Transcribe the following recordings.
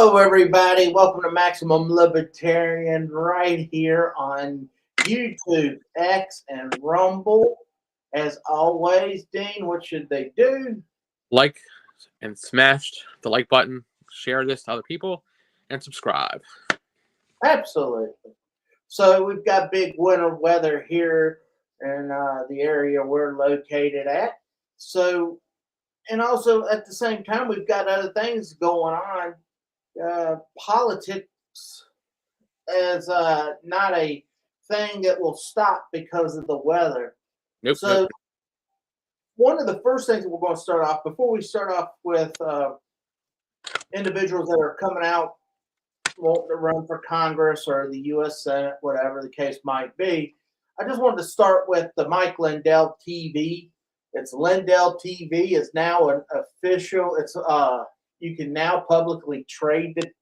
Hello, everybody. Welcome to Maximum Libertarian right here on YouTube, X, and Rumble. As always, Dean, what should they do? Like and smash the like button, share this to other people, and subscribe. Absolutely. So we've got big winter weather here in the area we're located at. So, and also at the same time, we've got other things going on. Politics is not a thing that will stop because of the weather. Nope. So one of the first things that we're going to start off, before we start off with individuals that are coming out wanting to run for Congress or the U.S. Senate, whatever the case might be, I just wanted to start with the Mike Lindell TV. It's Lindell TV is now an official. It's you can now publicly trade it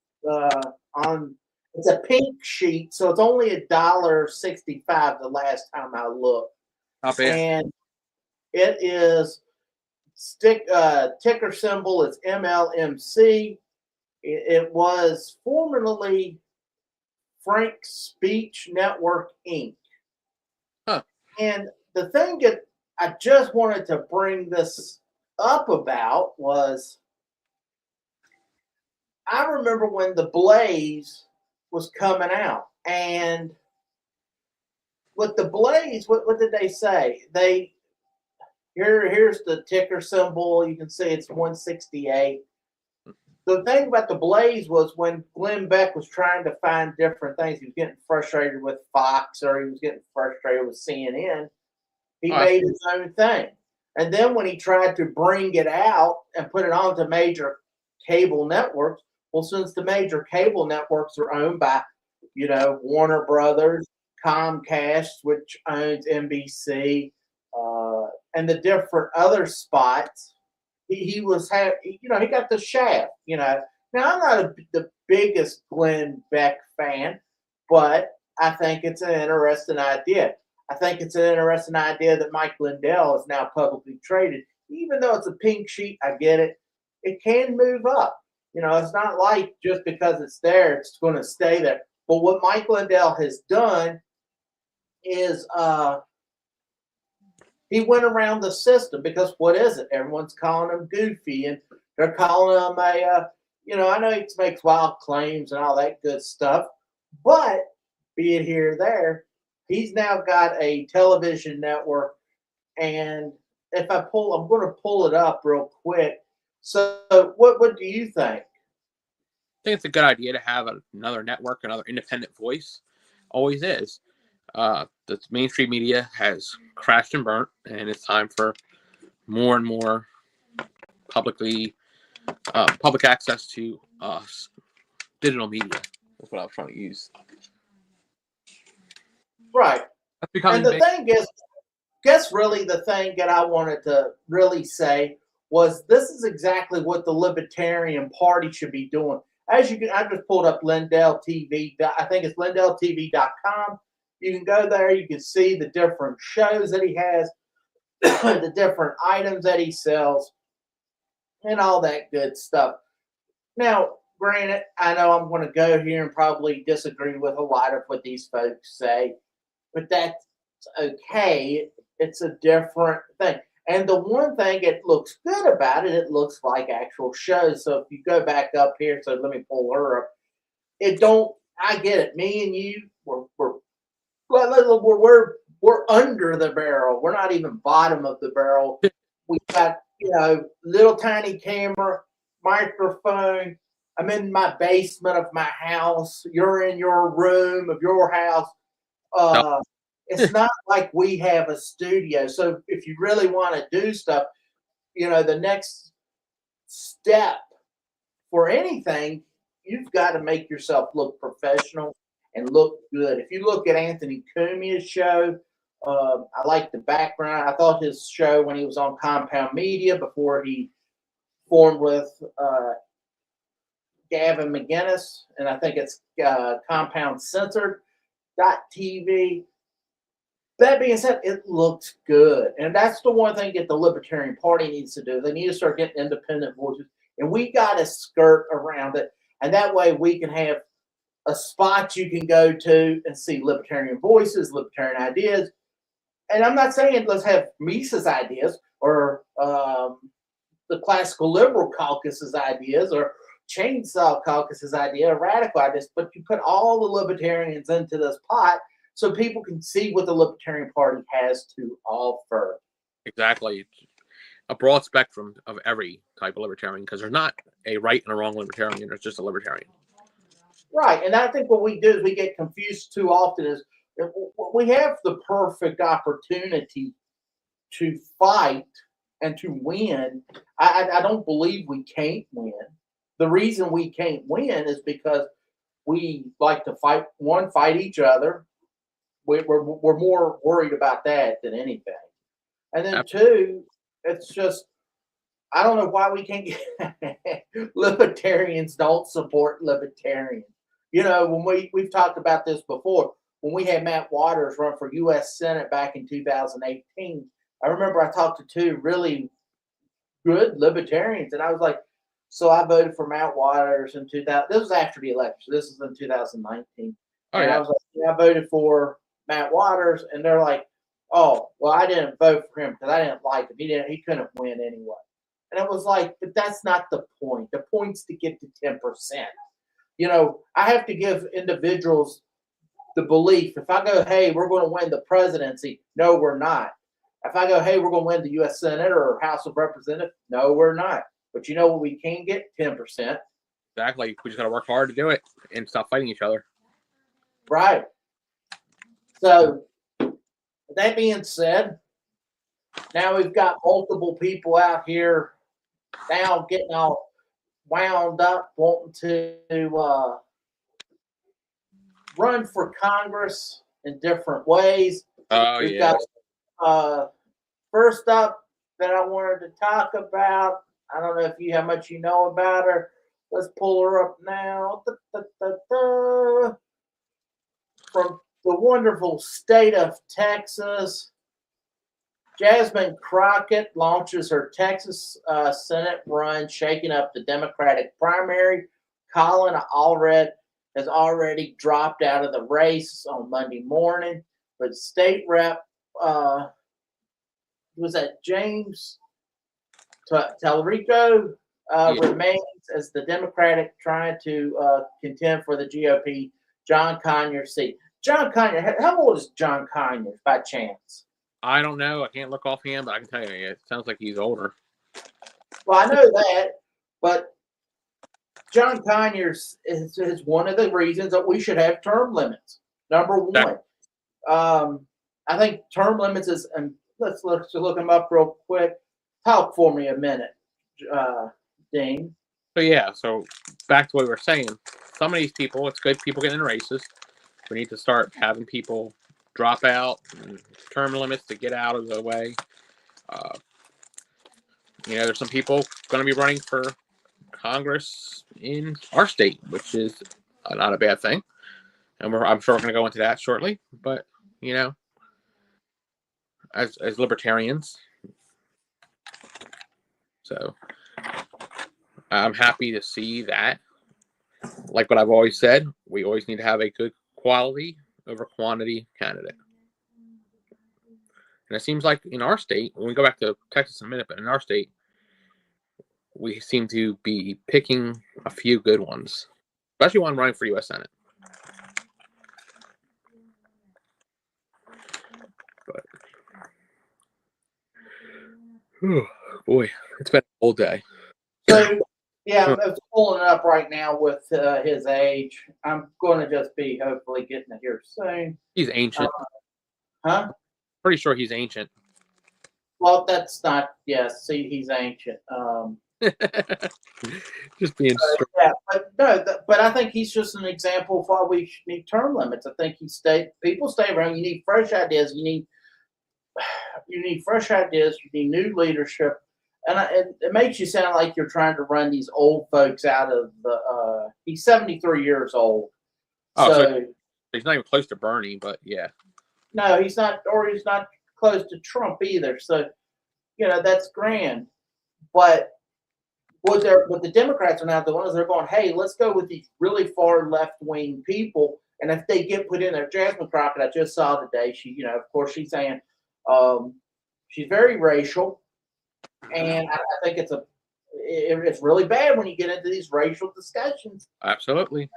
on. It's a pink sheet, so it's only $1.65 the last time I looked. Not bad. And it is ticker symbol is MLMC. It was formerly Frank Speech Network Inc. Huh. And the thing that I just wanted to bring this up about was I remember when The Blaze was coming out, and with The Blaze, what did they say? Here's the ticker symbol. You can see it's 168. The thing about The Blaze was when Glenn Beck was trying to find different things, he was getting frustrated with Fox or he was getting frustrated with CNN. He made his own thing. And then when he tried to bring it out and put it onto major cable networks, well, since the major cable networks are owned by, Warner Brothers, Comcast, which owns NBC, and the different other spots, he got the shaft. Now I'm not the biggest Glenn Beck fan, but I think it's an interesting idea. I think it's an interesting idea that Mike Lindell is now publicly traded. Even though it's a pink sheet, I get it. It can move up. It's not like just because it's there, it's going to stay there. But what Mike Lindell has done is he went around the system because what is it? Everyone's calling him goofy, and they're calling him I know he makes wild claims and all that good stuff, but be it here or there, he's now got a television network. And if I'm going to pull it up real quick. So what do you think? I think it's a good idea to have another network, another independent voice. Always is. The mainstream media has crashed and burnt, and it's time for more and more public access to digital media. That's what I was trying to use. Right. That's becoming and the thing is, guess really the thing that I wanted to really say was this is exactly what the Libertarian Party should be doing. I just pulled up Lindell TV. I think it's lindelltv.com. You can go there. You can see the different shows that he has, the different items that he sells, and all that good stuff. Now, granted, I know I'm going to go here and probably disagree with a lot of what these folks say, but that's okay. It's a different thing. And the one thing it looks good about it looks like actual shows. So if you go back up here, so let me pull her up. I get it. Me and you, we're under the barrel. We're not even bottom of the barrel. We got, little tiny camera, microphone. I'm in my basement of my house. You're in your room of your house. It's not like we have a studio. So if you really want to do stuff, the next step for anything, you've got to make yourself look professional and look good. If you look at Anthony Cumia's show, I like the background. I thought his show when he was on Compound Media before he formed with Gavin McGinnis, and I think it's Compound Censored.tv. That being said, it looks good. And that's the one thing that the Libertarian Party needs to do. They need to start getting independent voices. And we got to skirt around it. And that way we can have a spot you can go to and see libertarian voices, libertarian ideas. And I'm not saying let's have Mises ideas or the classical liberal caucus's ideas or chainsaw caucus's idea, or radical ideas, but you put all the libertarians into this pot so people can see what the Libertarian Party has to offer. Exactly. A broad spectrum of every type of libertarian, because there's not a right and a wrong libertarian. There's just a libertarian. Right. And I think what we do is we get confused too often is we have the perfect opportunity to fight and to win. I don't believe we can't win. The reason we can't win is because we like to fight each other. We're more worried about that than anything. And then two, it's just, I don't know why we can't get libertarians don't support libertarians. You know, when we've talked about this before, when we had Matt Waters run for U.S. Senate back in 2018, I remember I talked to two really good libertarians, and I was like, so I voted for Matt Waters in 2000. This was after the election. This was in 2019. I was like, yeah, I voted for Matt Waters, and they're like, oh, well, I didn't vote for him because I didn't like him. He couldn't win anyway. And it was like, but that's not the point. The point's to get to 10%. You know, I have to give individuals the belief. If I go, hey, we're going to win the presidency, no, we're not. If I go, hey, we're going to win the U.S. Senate or House of Representatives, no, we're not. But you know what we can get? 10%. Exactly. We just got to work hard to do it and stop fighting each other. Right. So, that being said, now we've got multiple people out here now getting all wound up, wanting to run for Congress in different ways. We've got first up that I wanted to talk about. I don't know how much you know about her. Let's pull her up now. From the wonderful state of Texas, Jasmine Crockett launches her Texas Senate run, shaking up the Democratic primary. Colin Allred has already dropped out of the race on Monday morning, but state rep was that James Talrico remains as the Democratic trying to contend for the GOP John Conyers seat. John Conyers, how old is John Conyers by chance? I don't know. I can't look offhand, but I can tell you, it sounds like he's older. Well, I know that, but John Conyers is one of the reasons that we should have term limits. Number one, I think term limits is, and let's look them up real quick. Talk for me a minute, Dean. So back to what we were saying. Some of these people, it's good people getting in races. We need to start having people drop out, and term limits to get out of the way. There's some people going to be running for Congress in our state, which is not a bad thing. And I'm sure we're going to go into that shortly. But, as libertarians, so I'm happy to see that. Like what I've always said, we always need to have a good quality over quantity candidate. And it seems like in our state, when we go back to Texas in a minute, but in our state, we seem to be picking a few good ones, especially one running for U.S. Senate. But, oh boy, it's been a whole day. So, yeah, I'm pulling it up right now with his age. I'm going to just be hopefully getting it here soon. He's ancient. Huh? Pretty sure he's ancient. Well, that's not. Yes, see, he's ancient. Just being straight. Yeah, but no, but I think he's just an example of why we need term limits. I think people stay around. You need fresh ideas. You need fresh ideas. You need new leadership. And it makes you sound like you're trying to run these old folks out of the. He's 73 years old. So he's not even close to Bernie, but yeah. No, he's not, or he's not close to Trump either. So, that's grand. But what the Democrats are now doing is they're going, hey, let's go with these really far left wing people, and if they get put in there, Jasmine Crockett, I just saw today, she, of course, she's saying she's very racial, and I think it's really bad when you get into these racial discussions. Absolutely.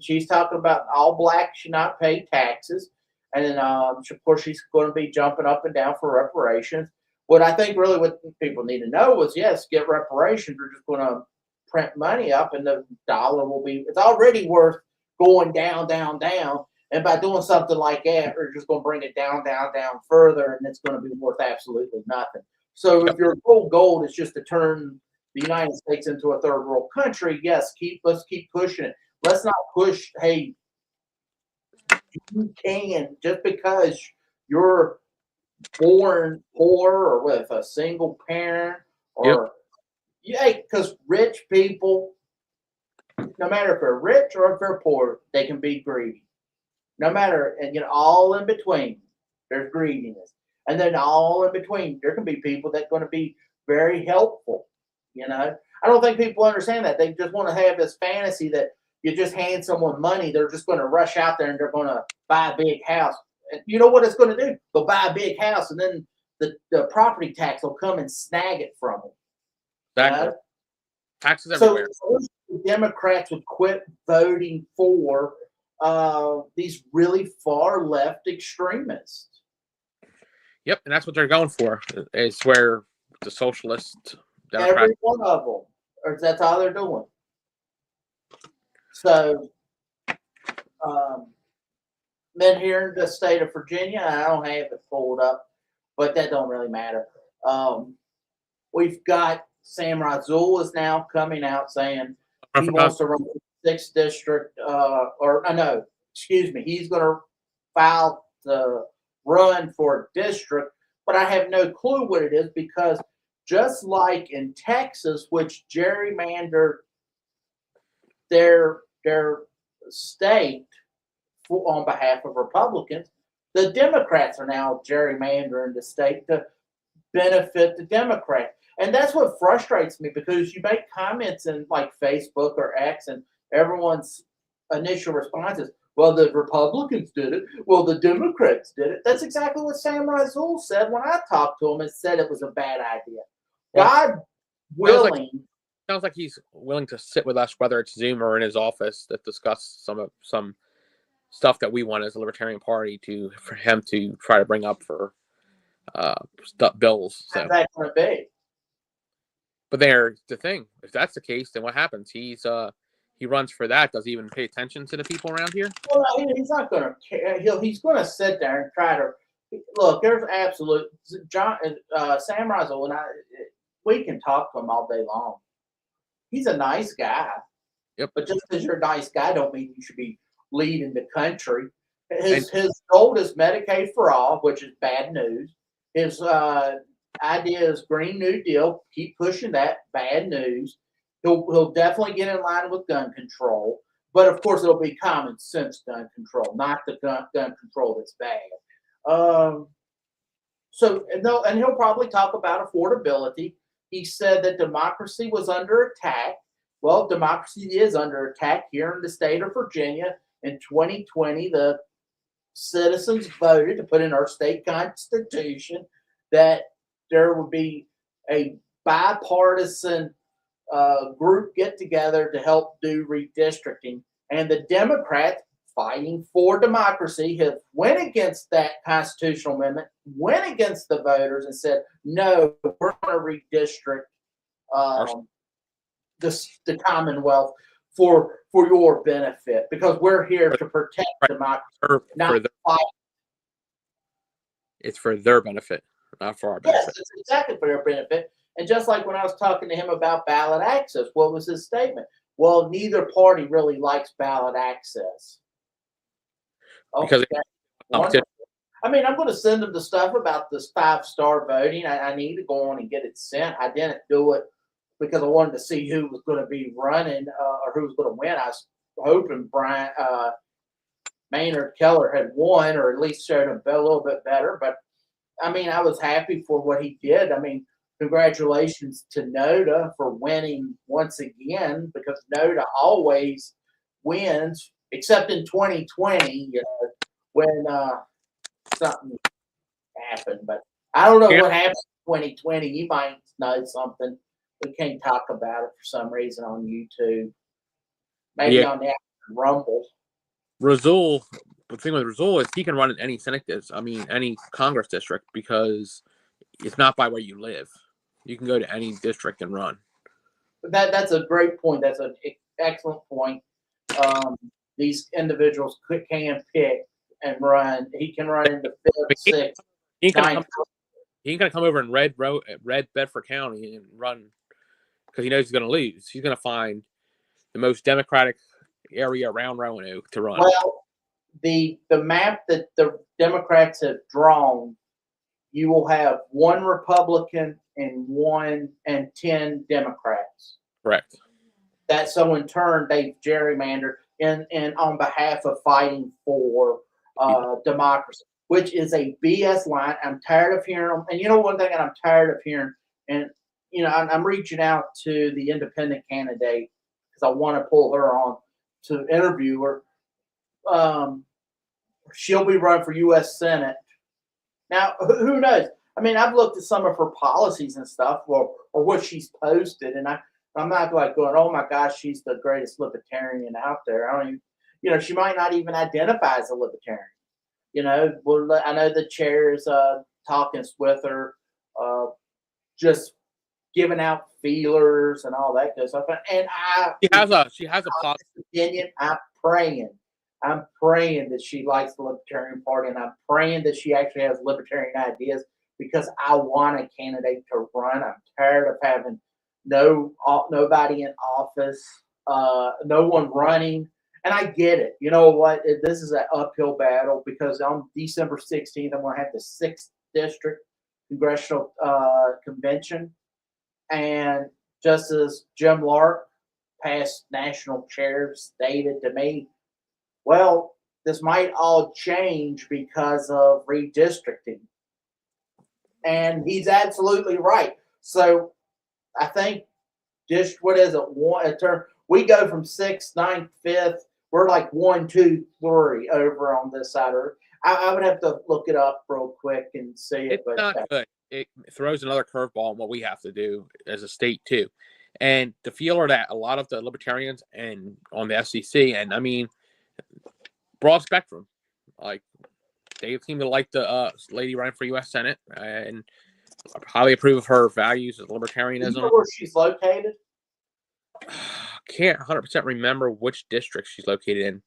She's talking about all blacks should not pay taxes, and then of course she's going to be jumping up and down for reparations. What I think really what people need to know is, yes, get reparations. We're just going to print money up, and the dollar it's already worth going down, down, down. And by doing something like that, we're just going to bring it down, down, down further, and it's going to be worth absolutely nothing. So if your whole goal is just to turn the United States into a third world country, yes, let's keep pushing it. Let's not push, hey, you can, just because you're born poor or with a single parent, or because rich people, no matter if they're rich or if they're poor, they can be greedy. No matter, and all in between, there's greediness, and then all in between, there can be people that are going to be very helpful. I don't think people understand that. They just want to have this fantasy that you just hand someone money, they're just going to rush out there and they're going to buy a big house. And you know what it's going to do? They'll buy a big house, and then the property tax will come and snag it from them. Exactly. Taxes everywhere. So the Democrats would quit voting for these really far left extremists. Yep, and that's what they're going for. It's where the socialist Democrats. Every one of them, or that's all they're doing. So, been here in the state of Virginia. I don't have it pulled up, but that don't really matter. We've got Sam Razul is now coming out saying he wants to run for the 6th district, he's going to file the run for a district, but I have no clue what it is, because just like in Texas, which gerrymandered their state on behalf of Republicans, the Democrats are now gerrymandering the state to benefit the Democrats. And that's what frustrates me, because you make comments in like Facebook or X, and everyone's initial response is, well, the Republicans did it. Well, the Democrats did it. That's exactly what Sam Razul said when I talked to him and said it was a bad idea. God willing. Sounds like he's willing to sit with us, whether it's Zoom or in his office, to discuss some stuff that we want as a Libertarian Party for him to try to bring up for bills. So. How's that going to be? But there's the thing. If that's the case, then what happens? He runs for that. Does he even pay attention to the people around here? Well, he's not going to care. He's going to sit there and try to look. There's absolute Sam Razul and I. We can talk to him all day long. He's a nice guy. Yep. But just because you're a nice guy, don't mean you should be leading the country. His goal is Medicaid for all, which is bad news. His idea is Green New Deal. Keep pushing that. Bad news. He'll definitely get in line with gun control, but of course it'll be common sense gun control, not the gun control that's bad. And he'll probably talk about affordability. He said that democracy was under attack. Well, democracy is under attack here in the state of Virginia. In 2020, the citizens voted to put in our state constitution that there would be a bipartisan group get together to help do redistricting. And the Democrats, fighting for democracy, have went against that constitutional amendment, went against the voters and said, no, we're going to redistrict the Commonwealth for your benefit, because we're here to protect democracy, not fight. It's for their benefit, not for our benefit. Yes, it's exactly for their benefit. And just like when I was talking to him about ballot access, what was his statement? Well, neither party really likes ballot access. Okay. Because I mean, I'm going to send him the stuff about this 5-star voting. I need to go on and get it sent. I didn't do it because I wanted to see who was going to be running or who was going to win. I was hoping Maynard Keller had won, or at least showed him a little bit better. But I mean, I was happy for what he did. I mean, congratulations to Noda for winning once again, because Noda always wins, except in 2020, when something happened. But I don't know what happened in 2020. You might know something. We can't talk about it for some reason on YouTube. Maybe on the Rumble. Razul, the thing with Razul is he can run in any any Congress district, because it's not by where you live. You can go to any district and run. That's a great point. That's an excellent point. These individuals can pick and run. He can run into 5th, 6th, 9th. He ain't gonna come over in red Bedford County and run because he knows he's gonna lose. He's gonna find the most Democratic area around Roanoke to run. Well, the map that the Democrats have drawn, you will have 1 Republican and 10 Democrats. Correct. So in turn they've gerrymandered and on behalf of fighting for democracy, which is a BS line. I'm tired of hearing them. And you know one thing that I'm tired of hearing, and I'm reaching out to the independent candidate because I want to pull her on to interview her. She'll be running for U.S. Senate. Now, who knows? I mean, I've looked at some of her policies and stuff, or what she's posted, and I'm not like going, oh my gosh, she's the greatest libertarian out there. I don't even, she might not even identify as a libertarian. Well, I know the chair is talking with her, just giving out feelers and all that good stuff. And she has a positive opinion. I'm praying that she likes the Libertarian Party, and I'm praying that she actually has libertarian ideas, because I want a candidate to run. I'm tired of having nobody in office, no one running. And I get it. You know what? This is an uphill battle, because on December 16th, I'm going to have the 6th District Congressional Convention. And just as Jim Lark, past national chair, stated to me, well, this might all change because of redistricting. And he's absolutely right. So I think what is it? We go from 6th, 9th, 5th. We're like 1, 2, 3 over on this side. I would have to look it up real quick and see it. It's not good. It throws another curveball on what we have to do as a state too. And the feeler that a lot of the libertarians and on the FCC, and I mean, broad spectrum, like they seem to like the lady running for U.S. Senate and highly approve of her values of libertarianism. You know where she's located? Can't 100% remember which district she's located in,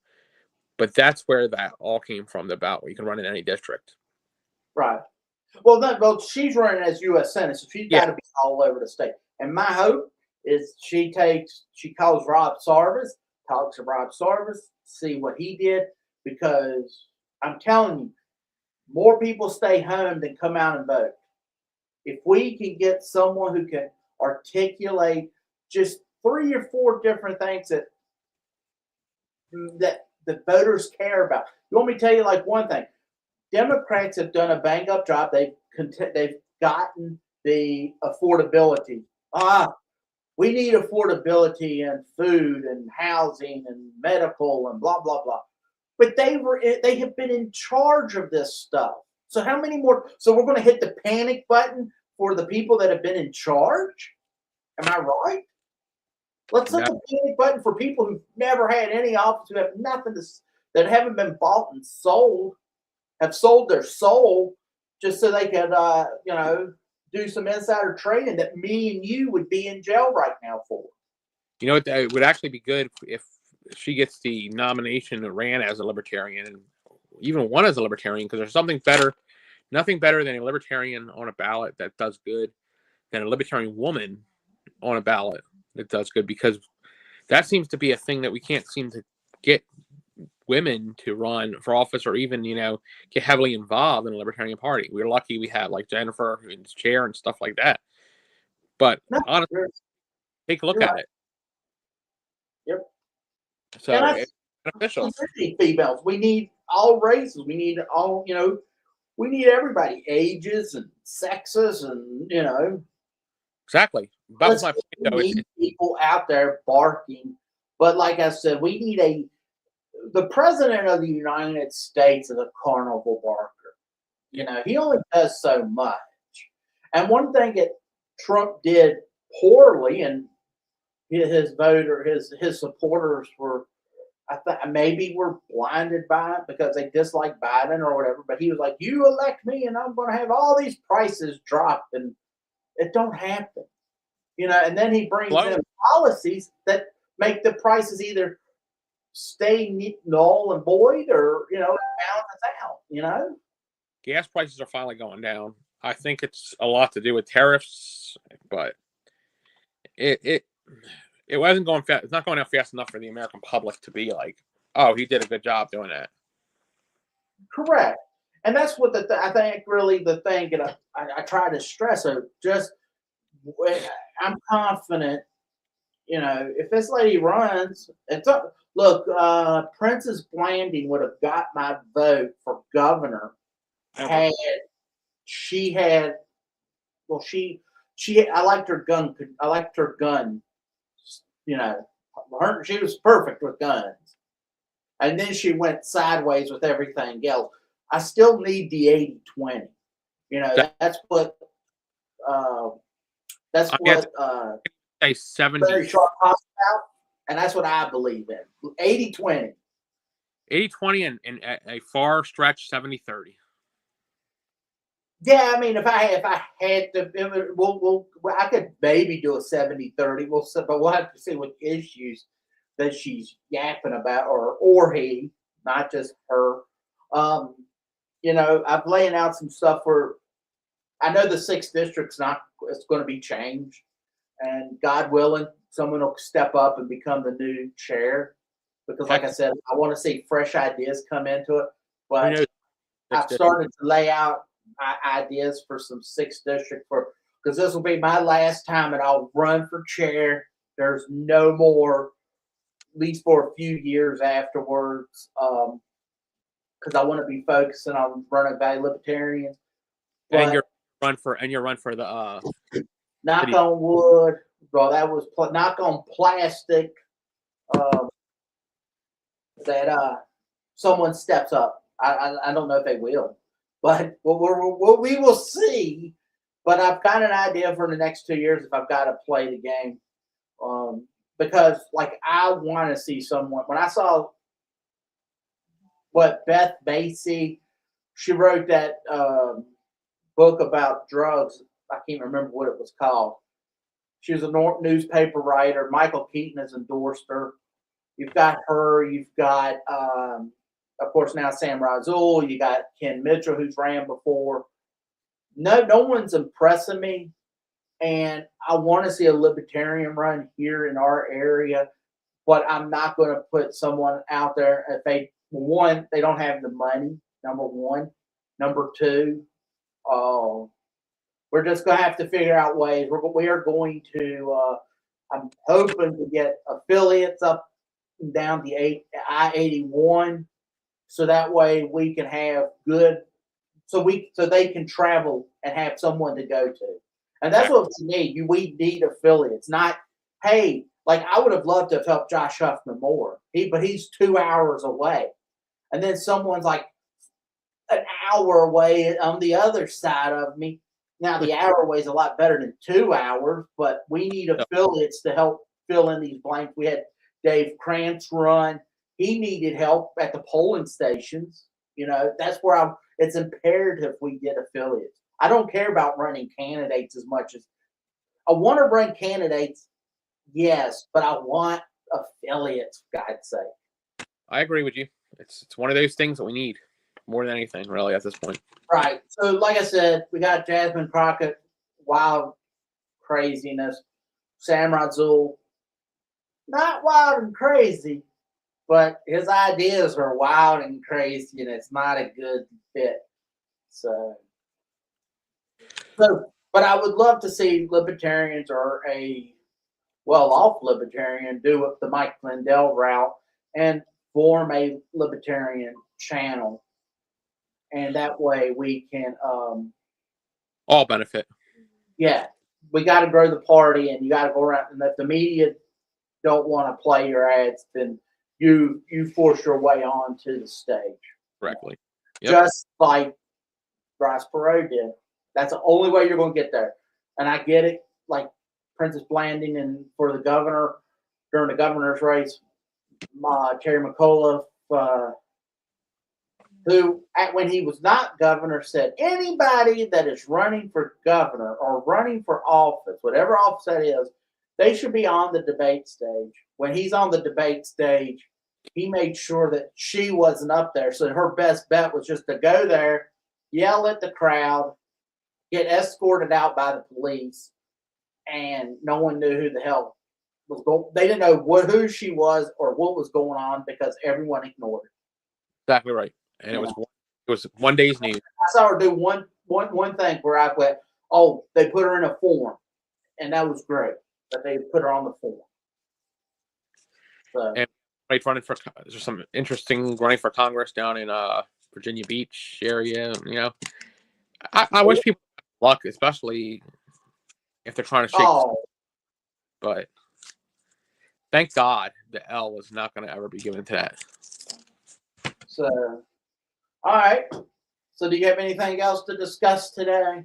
but that's where that all came from, about where you can run in any district. Right. Well, she's running as U.S. Senate, so she's got to be all over the state. And my hope is she calls Rob Sarvis, talks to Rob Sarvis, see what he did, because I'm telling you, more people stay home than come out and vote. If we can get someone who can articulate just 3 or 4 different things that the voters care about. You want me to tell you like one thing? Democrats have done a bang up job. They've gotten the affordability. We need affordability in food and housing and medical and blah blah blah. But they have been in charge of this stuff. So how many more? So we're going to hit the panic button for the people that have been in charge? Am I right? Let's hit the panic button for people who've never had any office, who have nothing that haven't been bought and sold, have sold their soul just so they could, do some insider trading that me and you would be in jail right now for. You know what? It would actually be good if she gets the nomination and ran as a libertarian, and even won as a libertarian, because there's nothing better than a libertarian on a ballot that does good than a libertarian woman on a ballot that does good, because that seems to be a thing that we can't seem to get women to run for office, or even, get heavily involved in the Libertarian Party. We're lucky we have like Jennifer who's chair and stuff like that. But honestly, take a look at it. Yep. So it's beneficial. Females. We need all races. We need all, we need everybody, ages and sexes and, Exactly. That was my point, We though. need people out there barking, but like I said, we need the president of the United States is a carnival barker. You know, he only does so much. And one thing that Trump did poorly, and his supporters were, I think maybe were blinded by it because they dislike Biden or whatever. But he was like, "You elect me, and I'm going to have all these prices dropped," and it don't happen. You know, and then he brings in policies that make the prices either stay null and void or, balance out, Gas prices are finally going down. I think it's a lot to do with tariffs, but it wasn't going fast. It's not going out fast enough for the American public to be like, "Oh, he did a good job doing that." Correct. And that's what I think really the thing that I try to stress. So I'm confident, if this lady runs, look, Princess Blanding would have got my vote for governor had she had, well, I liked her gun. I liked her gun. She was perfect with guns. And then she went sideways with everything else. I still need the 80-20. That's what a 70. Very Sharp talks about, and that's what I believe in. 80-20. 80-20 and a far stretch 70-30. Yeah, I mean, if I had to, I could maybe do a 70-30. But we'll have to see what issues that she's yapping about, or he, not just her. I'm laying out some stuff where I know the 6th district's it's going to be changed, and God willing, someone will step up and become the new chair. Because, like I said, I want to see fresh ideas come into it. But I've started to lay out ideas for some 6th district because this will be my last time, and I'll run for chair. There's no more, at least for a few years afterwards, because I want to be focusing on running by libertarians. And you run for the knock on wood. Well, that was knock on plastic. That someone steps up. I don't know if they will, but we will see. But I've got an idea for the next 2 years if I've got to play the game, because I want to see someone. When I saw what Beth Macy, she wrote that book about drugs. I can't remember what it was called. She was a newspaper writer. Michael Keaton has endorsed her. You've got her. You've got, of course, now Sam Razul. You got Ken Mitchell, who's ran before. No one's impressing me, and I want to see a libertarian run here in our area. But I'm not going to put someone out there if they don't have the money. Number one. Number two, we're just going to have to figure out ways. We are going to. I'm hoping to get affiliates up and down the I-81, so that way we can have good. So they can travel and have someone to go to, and that's what we need. We need affiliates, not hey. I would have loved to have helped Josh Huffman more. But he's 2 hours away, and then someone's like an hour away on the other side of me. Now the hour away is a lot better than 2 hours, but we need affiliates to help fill in these blanks. We had Dave Krantz run. He needed help at the polling stations. That's where it's imperative we get affiliates. I don't care about running candidates as much as I want to run candidates. Yes, but I want affiliates, for God's sake. I agree with you. It's one of those things that we need more than anything, really, at this point. Right. So, like I said, we got Jasmine Crockett, wild craziness. Sam Razul, not wild and crazy, but his ideas are wild and crazy, and it's not a good fit. So, but I would love to see libertarians or a well-off libertarian do the Mike Lindell route and form a libertarian channel, and that way we can all benefit. Yeah, we got to grow the party, and you got to go around. And if the media don't want to play your ads, then you force your way onto the stage. Correctly. Yep. Just like Ross Perot did. That's the only way you're going to get there. And I get it, like Princess Blanding and for the governor, during the governor's race, Terry McAuliffe, who, when he was not governor, said anybody that is running for governor or running for office, whatever office that is, they should be on the debate stage. When he's on the debate stage, he made sure that she wasn't up there. So her best bet was just to go there, yell at the crowd, get escorted out by the police, and no one knew who the hell was going. They didn't know who she was or what was going on because everyone ignored her. Exactly right. And it was one day's news. I saw her do one thing where I went, oh, they put her in a form, and that was great that they put her on the form. So. And running for there's some interesting running for Congress down in Virginia Beach area. You know, I wish people luck, especially if they're trying to shake. But thank God the L was not going to ever be given to that. So, all right. So, do you have anything else to discuss today?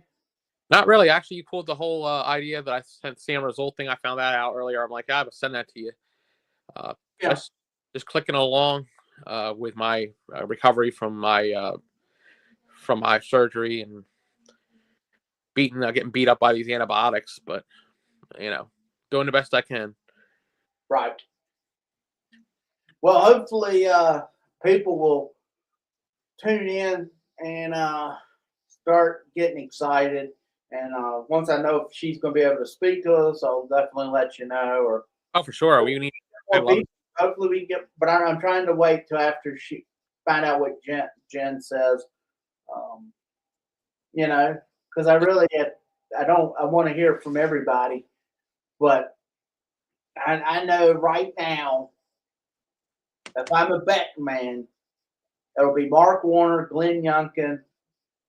Not really. Actually, you pulled the whole idea that I sent Sam result thing. I found that out earlier. I'm like, I will send that to you. Just clicking along with my recovery from my surgery and getting beat up by these antibiotics, but doing the best I can. Right. Well, hopefully people will tune in and start getting excited. And once I know if she's going to be able to speak to us, I'll definitely let you know. For sure. We need. Hopefully we can get. But I'm trying to wait till after she find out what Jen says. Because I really I want to hear from everybody, but I know right now if I'm a betting man, it'll be Mark Warner, Glenn Youngkin,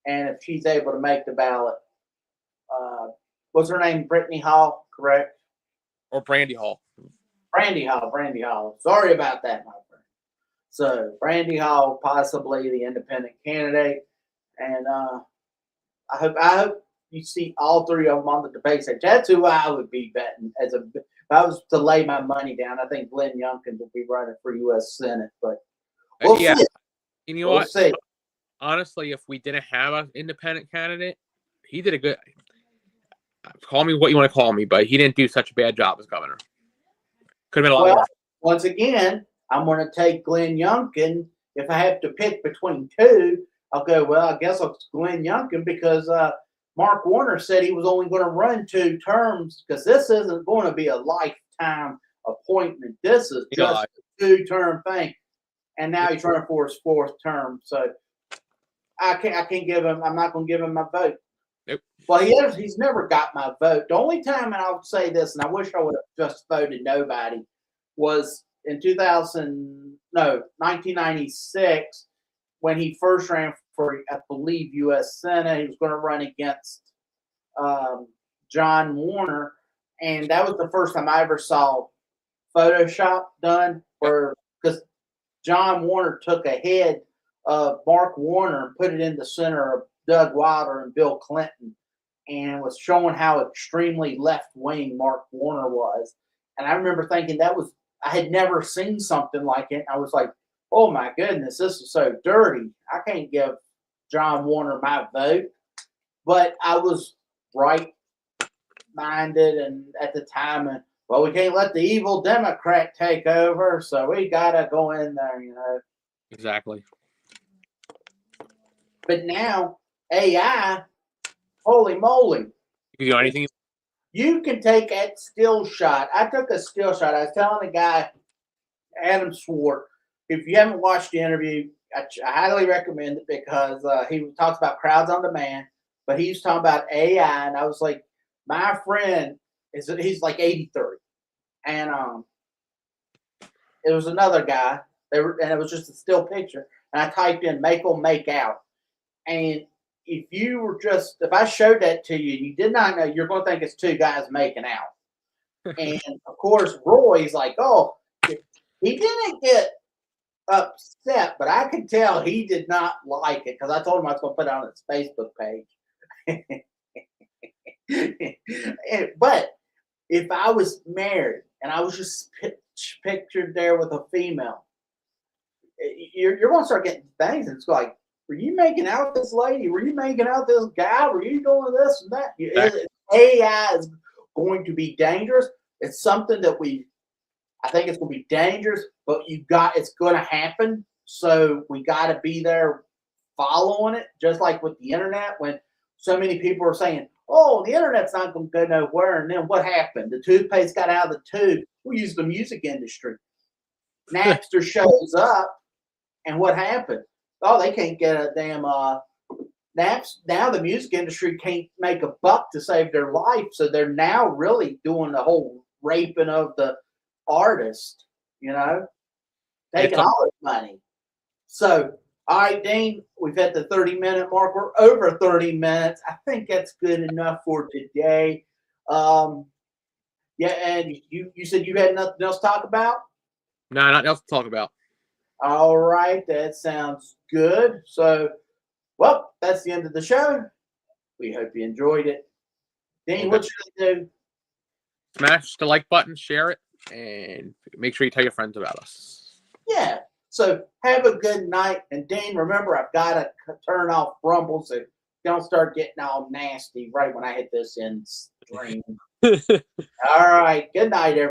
and if she's able to make the ballot, what's her name? Brittany Hall, correct? Or Brandy Hall. Brandy Hall. Sorry about that, my friend. So Brandy Hall, possibly the independent candidate, and I hope you see all three of them on the debate stage. That's who I would be betting if I was to lay my money down. I think Glenn Youngkin would be running for U.S. Senate, but we'll see. You know what? See. Honestly, if we didn't have an independent candidate, he did a good. Call me what you want to call me, but he didn't do such a bad job as governor. Could have been a lot worse. Once again, I'm going to take Glenn Youngkin. If I have to pick between two, I'll go, well, I guess it's Glenn Youngkin because Mark Warner said he was only going to run 2 terms because this isn't going to be a lifetime appointment. This is just a 2-term thing. And now he's running for his 4th term. So I can't give him, I'm not going to give him my vote. Nope. Well, he's never got my vote. The only time, and I'll say this, and I wish I would have just voted nobody, was in 1996 when he first ran for, I believe, U.S. Senate. He was going to run against John Warner, and that was the first time I ever saw Photoshop done, because John Warner took a head of Mark Warner and put it in the center of Doug Wilder and Bill Clinton, and was showing how extremely left-wing Mark Warner was. And I remember thinking I had never seen something like it. I was like, oh my goodness, this is so dirty. I can't give John Warner my vote. But I was right-minded and at the time, and well, we can't let the evil Democrat take over, so we got to go in there, Exactly. But now, AI, holy moly. You can do anything. You can take a still shot. I took a still shot. I was telling the guy, Adam Swart, if you haven't watched the interview, I highly recommend it because he talks about crowds on demand, but he was talking about AI, and I was like, my friend, he's like 83. And it was another guy, and it was just a still picture, and I typed in make 'em make out. And if you were just, if I showed that to you and you did not know, you're going to think it's two guys making out. And of course, Roy's like, oh, he didn't get upset, but I could tell he did not like it because I told him I was going to put it on his Facebook page. But if I was married and I was just pictured there with a female, you're going to start getting things. And it's like, were you making out with this lady? Were you making out with this guy? Were you doing this and that? AI is going to be dangerous. It's something that I think it's going to be dangerous, but it's going to happen. So we got to be there following it, just like with the internet, when so many people are saying, oh, the internet's not going to go nowhere. And then what happened? The toothpaste got out of the tube. We use the music industry. Napster shows up, and what happened? Oh, they can't get a damn Naps. Now the music industry can't make a buck to save their life, so they're now really doing the whole raping of the artist, taking all his money. So, all right, Dean, we've hit the 30-minute mark. We're over 30 minutes. I think that's good enough for today. Yeah, and you said you had nothing else to talk about? No, nothing else to talk about. All right, that sounds good. So, well, that's the end of the show. We hope you enjoyed it. Dean, what should I do? Smash the like button, share it, and make sure you tell your friends about us. Yeah. So have a good night. And Dean, remember, I've got to turn off Rumble so don't start getting all nasty right when I hit this end stream. All right. Good night, everybody.